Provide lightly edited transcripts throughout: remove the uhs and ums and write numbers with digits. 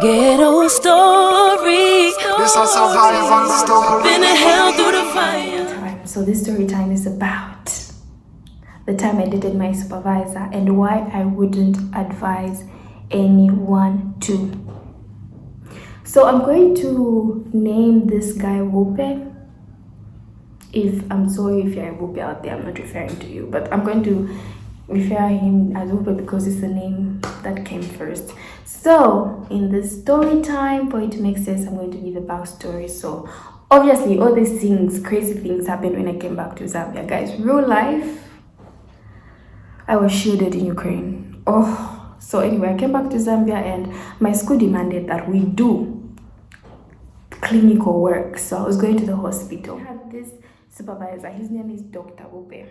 Ghetto story. This is survival story. Been to hell through the fire. So this story time is about the time I dated my supervisor and why I wouldn't advise anyone to. So I'm going to name this guy Wupe. I'm sorry if you're a Wupe out there, I'm not referring to you, but I'm going to refer him as Wupe because it's the name that came first. So in the story time, for it to make sense, I'm going to give a backstory. So obviously all these things, crazy things happened when I came back to Zambia, guys. Real life, I was shielded in Ukraine. So anyway, I came back to Zambia and my school demanded that we do clinical work. So I was going to the hospital. I had this supervisor, his name is Dr. Wupe.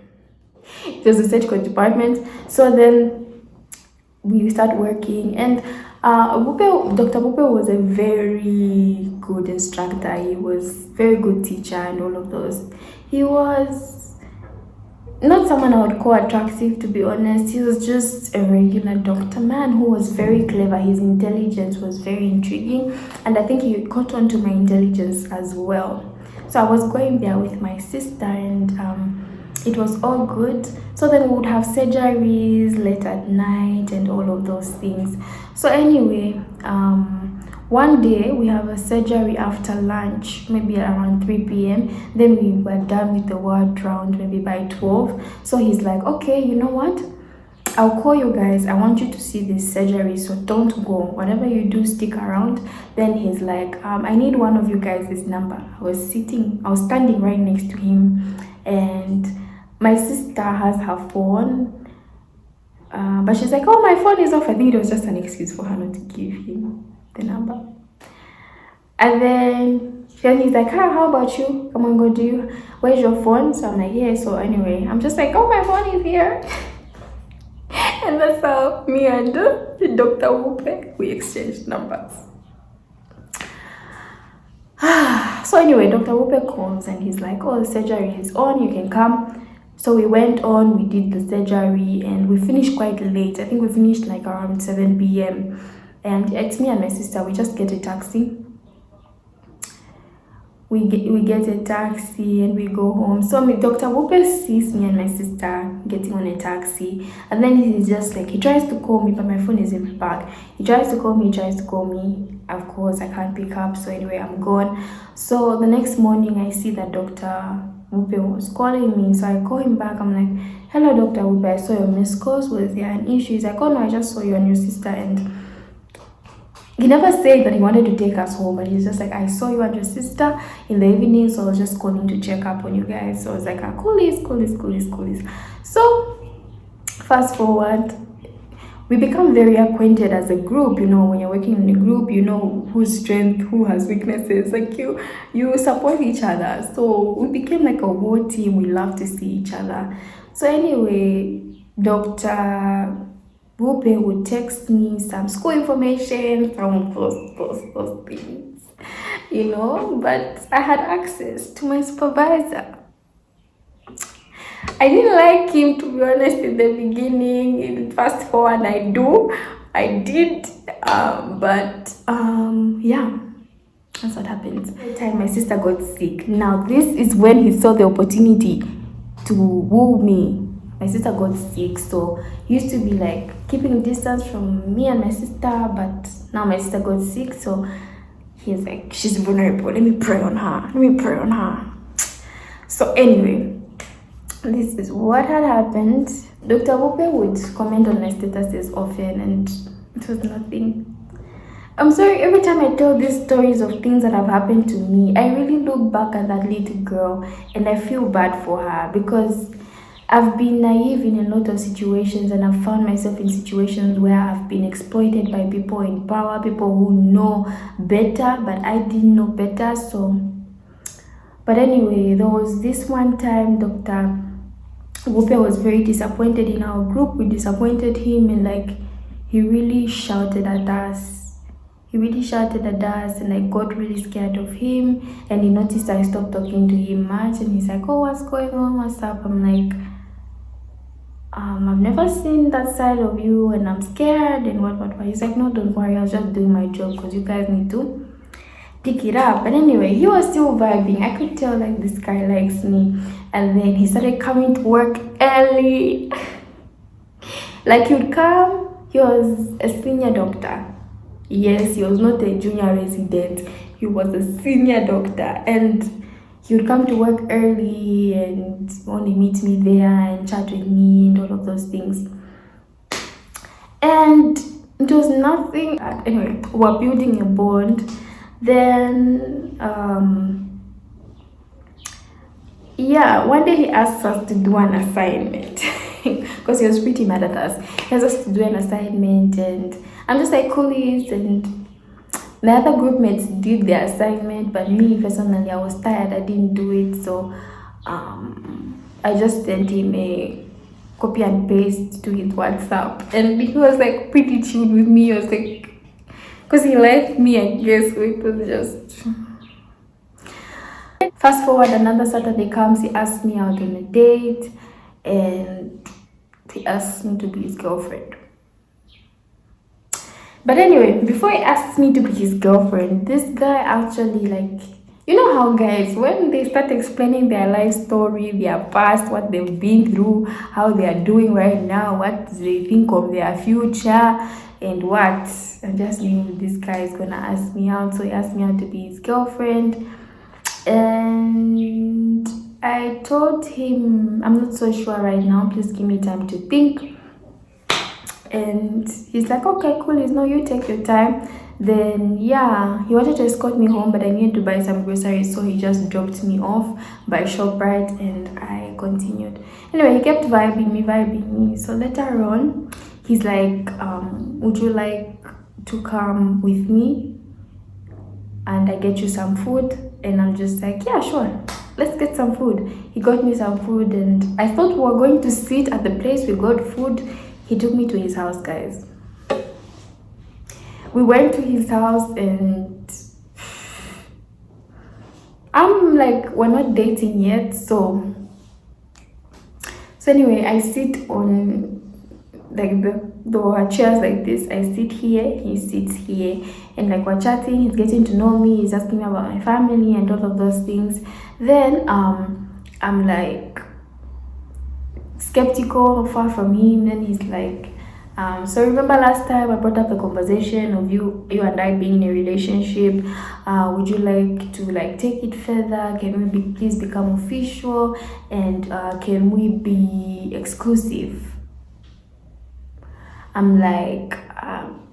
There's a surgical department. So then we start working, and Dr. Wupe was a very good instructor. He was very good teacher and all of those. He was not someone I would call attractive, to be honest. He was just a regular doctor man who was very clever. His intelligence was very intriguing, and I think he caught on to my intelligence as well. So I was going there with my sister, and it was all good. So then we would have surgeries late at night and all of those things. So anyway, one day we have a surgery after lunch, maybe around 3 p.m. Then we were done with the ward round maybe by 12. So he's like, okay, you know what? I'll call you guys. I want you to see this surgery, so don't go. Whatever you do, stick around. Then he's like, I need one of you guys' number. I was standing right next to him, and my sister has her phone, but she's like, oh, my phone is off. I think it was just an excuse for her not to give him the number. And then he's like, how about you? Come on, go do you. Where's your phone? So I'm like, yeah. So anyway, I'm just like, oh, my phone is here. And that's how me and Dr. Wupe, we exchanged numbers. So anyway, Dr. Wupe calls and he's like, oh, the surgery is on, you can come. So we went on, we did the surgery, and we finished quite late. I think we finished like around 7 p.m. And it's me and my sister, we just get a taxi. We get a taxi and we go home. So Dr. Wupe sees me and my sister getting on a taxi, and then he's just like, he tries to call me, but my phone is in my bag. He tries to call me. Of course, I can't pick up. So anyway, I'm gone. So the next morning, I see that Dr. Wupe was calling me. So I call him back. I'm like, hello, Dr. Wupe, I saw your missed calls. Was there an issue? He's like, oh no, I just saw you and your sister, and he never said that he wanted to take us home, but he's just like, I saw you and your sister in the evening, so I was just calling to check up on you guys. So I was like, cool. So fast forward, we become very acquainted as a group. You know, when you're working in a group, you know whose strength, who has weaknesses. Like you support each other. So we became like a whole team. We love to see each other. So anyway, Dr. Wupe would text me some school information, some those things, you know, but I had access to my supervisor. I didn't like him, to be honest, in the beginning. In fast forward, I did, yeah, that's what happened. The time my sister got sick. Now this is when he saw the opportunity to woo me. My sister got sick, so he used to be like keeping distance from me and my sister, but now my sister got sick, so he's like, she's vulnerable, let me pray on her. So anyway, this is what had happened. Dr. Wupe would comment on my statuses often, and it was nothing. I'm sorry, every time I tell these stories of things that have happened to me, I really look back at that little girl and I feel bad for her, because I've been naive in a lot of situations, and I've found myself in situations where I've been exploited by people in power, people who know better, but I didn't know better. So, but anyway, there was this one time Dr. Wupe was very disappointed in our group. We disappointed him, and like he really shouted at us. And I got really scared of him, and he noticed I stopped talking to him much, and he's like, oh, what's going on, what's up? I'm like, I've never seen that side of you and I'm scared and what. He's like, no, don't worry, I was just doing my job because you guys need to pick it up. But anyway, he was still vibing. I could tell like this guy likes me. And then he started coming to work early. Like he would come, he was a senior doctor. Yes, he was not a junior resident. He was a senior doctor. And he would come to work early and only meet me there and chat with me and all of those things. And it was nothing. Anyway, we're building a bond. Then, yeah, one day he asked us to do an assignment because he was pretty mad at us. He asked us to do an assignment, and I'm just like, coolies, and the other group mates did their assignment, but me personally, I was tired. I didn't do it, so I just sent him a copy and paste to his WhatsApp, and he was like pretty chilled with me. He was like, because he liked me, I guess. So it was just. Fast forward, another Saturday comes. He asked me out on a date, and he asked me to be his girlfriend. But anyway, before he asked me to be his girlfriend, this guy actually, like, you know how guys, when they start explaining their life story, their past, what they've been through, how they are doing right now, what they think of their future, and what, I just knew this guy is gonna ask me out. So he asked me out to be his girlfriend, and I told him, I'm not so sure right now, please give me time to think. And he's like, okay, cool, no, you take your time. Then yeah, he wanted to escort me home, but I needed to buy some groceries, so he just dropped me off by ShopRite, and I continued. Anyway, he kept vibing me. So later on, he's like, would you like to come with me and I get you some food? And I'm just like, yeah, sure, let's get some food. He got me some food, and I thought we were going to sit at the place we got food. He took me to his house, guys. We went to his house, and I'm like, we're not dating yet, so anyway, I sit on like the chairs like this. I sit here, he sits here, and like we're chatting, he's getting to know me, he's asking me about my family and all of those things. Then I'm like skeptical, far from him. Then he's like, so remember last time I brought up the conversation of you and I being in a relationship. Would you like to like take it further? Can we please become official, and can we be exclusive? I'm like,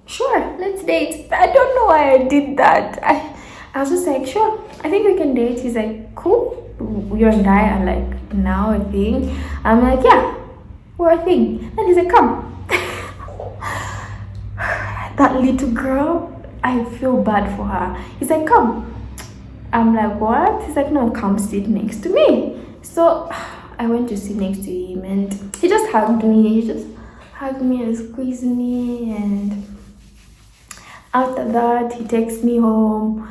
sure, let's date. I don't know why I did that. I was just like, sure, I think we can date. He's like, cool, you and I are like now a thing. I'm like, yeah, we're a thing. And he's like, come. That little girl, I feel bad for her. He's like, come. I'm like, what? He's like, no, come sit next to me. So I went to sit next to him, and he just hugged me. He just hugged me and squeezed me, and after that he takes me home.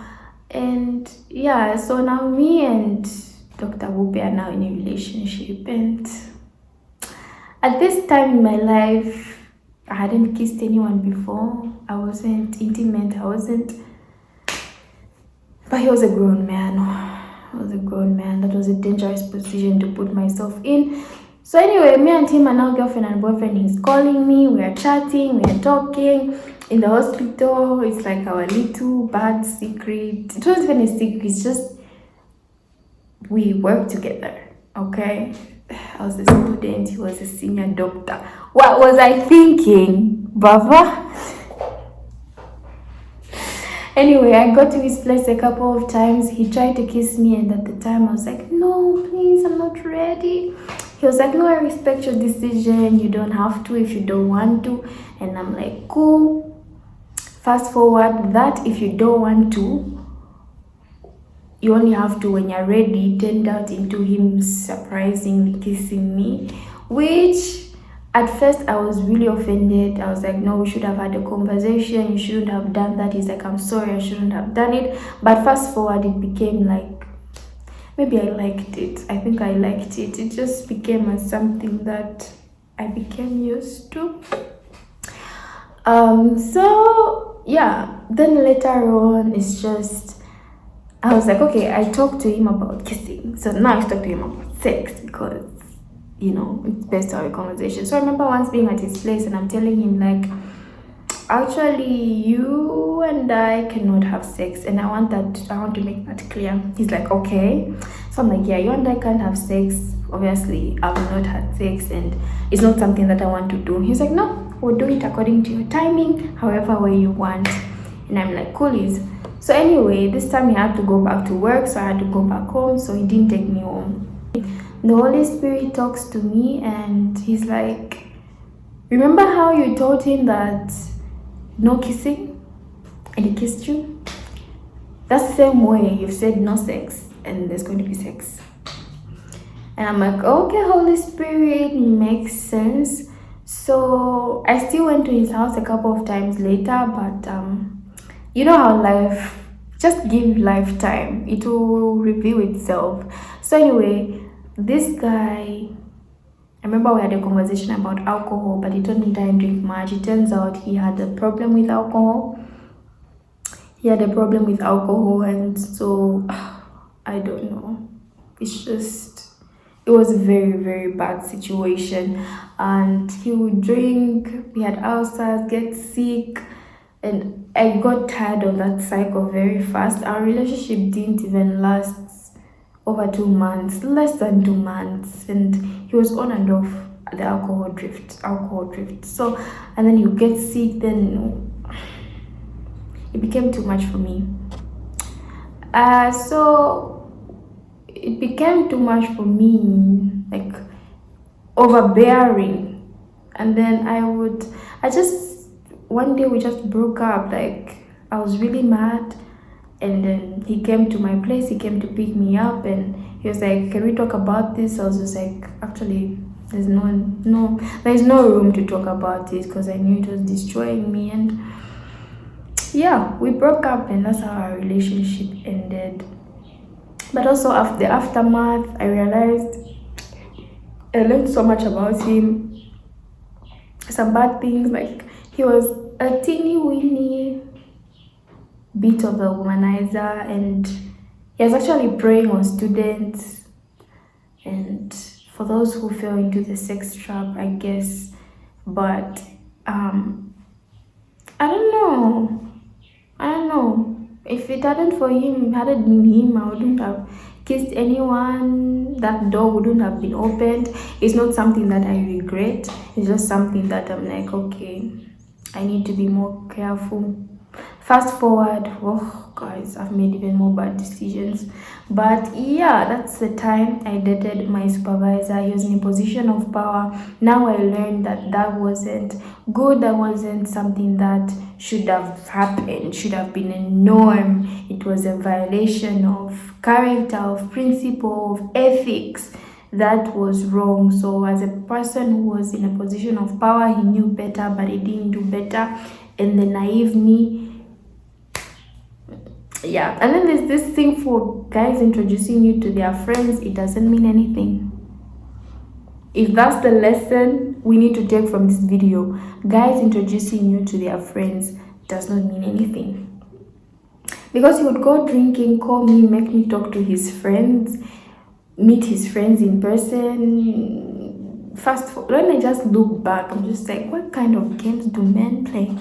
And yeah, so now me and Dr. Wupe are now in a relationship, and at this time in my life I hadn't kissed anyone before. I wasn't intimate, but he was a grown man. That was a dangerous position to put myself in. So anyway, me and him are now girlfriend and boyfriend. He's calling me, we are chatting, we are talking. In the hospital, it's like our little bad secret. It wasn't even a secret, it's just we work together, okay? I was a student, he was a senior doctor. What was I thinking, Baba? Anyway, I got to his place a couple of times. He tried to kiss me, and at the time I was like, no, please, I'm not ready. He was like, no, I respect your decision. You don't have to if you don't want to. And I'm like, cool. Fast forward, that if you don't want to, you only have to when you're ready, turned out into him surprisingly kissing me, which at first I was really offended. I was like, no, we should have had a conversation. You shouldn't have done that. He's like, I'm sorry, I shouldn't have done it. But fast forward, it became like, maybe I liked it. I think I liked it. It just became something that I became used to. So yeah, then later on it's just I was like, okay, I talked to him about kissing. So now I talk to him about sex because it's best to have a conversation. So I remember once being at his place and I'm telling him like, actually, you and I cannot have sex, and I want to make that clear. He's like, okay. So I'm like, yeah, you and I can't have sex. Obviously, I've not had sex, and it's not something that I want to do. He's like, no, we'll do it according to your timing, however way you want. And I'm like, coolies. So anyway, this time he had to go back to work, so I had to go back home. So he didn't take me home. The Holy Spirit talks to me, and he's like, remember how you told him that no kissing and he kissed you? That's the same way you've said no sex and there's going to be sex. And I'm like, okay, Holy Spirit, makes sense. So I still went to his house a couple of times later, but you know how life, just give life time, it will reveal itself. So anyway, this guy, I remember we had a conversation about alcohol, but he told me that I didn't drink much. It turns out he had a problem with alcohol. And so I don't know. It was a very, very bad situation. And he would drink, he had ulcers, get sick, and I got tired of that cycle very fast. Our relationship didn't even last over 2 months, less than 2 months, and he was on and off the alcohol drift. So, and then you get sick, then it became too much for me. So it became too much for me, like overbearing. And then one day we just broke up. Like, I was really mad. And then he came to my place, he came to pick me up, and he was like, can we talk about this? I was just like, actually, there's no room to talk about it, because I knew it was destroying me. And yeah, we broke up, and that's how our relationship ended. But also after the aftermath, I realized I learned so much about him. Some bad things, like he was a teeny weeny bit of a womanizer, and he was actually preying on students, and for those who fell into the sex trap, I guess. But I don't know if it hadn't been him, I wouldn't have kissed anyone. That door wouldn't have been opened. It's not something that I regret. It's just something that I'm like, okay, I need to be more careful. Fast forward, guys, I've made even more bad decisions. But yeah, that's the time I dated my supervisor. He was in a position of power. Now I learned that wasn't good. That wasn't something that should have happened, should have been a norm. It was a violation of character, of principle, of ethics. That was wrong. So as a person who was in a position of power, he knew better, but he didn't do better. And the naive me, yeah. And then there's this thing for guys introducing you to their friends. It doesn't mean anything. If that's the lesson we need to take from this video, guys introducing you to their friends does not mean anything. Because he would go drinking, call me, make me talk to his friends, meet his friends in person. When I just look back, I'm just like, what kind of games do men play?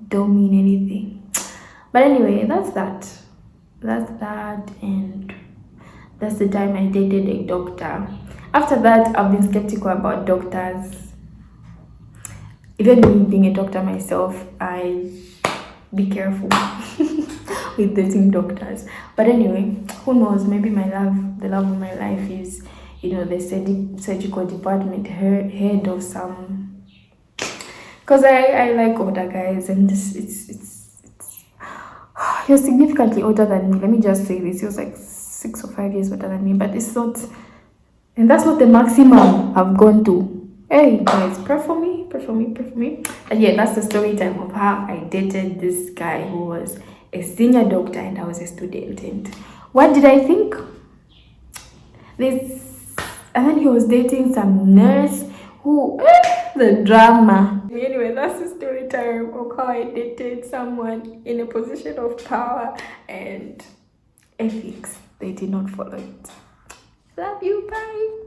Don't mean anything. But anyway, that's that, and that's the time I dated a doctor. After that, I've been skeptical about doctors. Even me being a doctor myself, I be careful with dating doctors. But anyway, who knows? Maybe the love of my life is, the surgical department head of some. Because I like older guys, and he was significantly older than me. Let me just say this. He was like 6 or 5 years older than me, but it's not, and that's not the maximum I've gone to. Hey guys, pray for me. And yeah, that's the story time of how I dated this guy who was a senior doctor and I was a student. And what did I think? And then he was dating some nurse Who? The drama. Anyway, that's the story time of how I dated someone in a position of power and ethics. They did not follow it. Love you. Bye.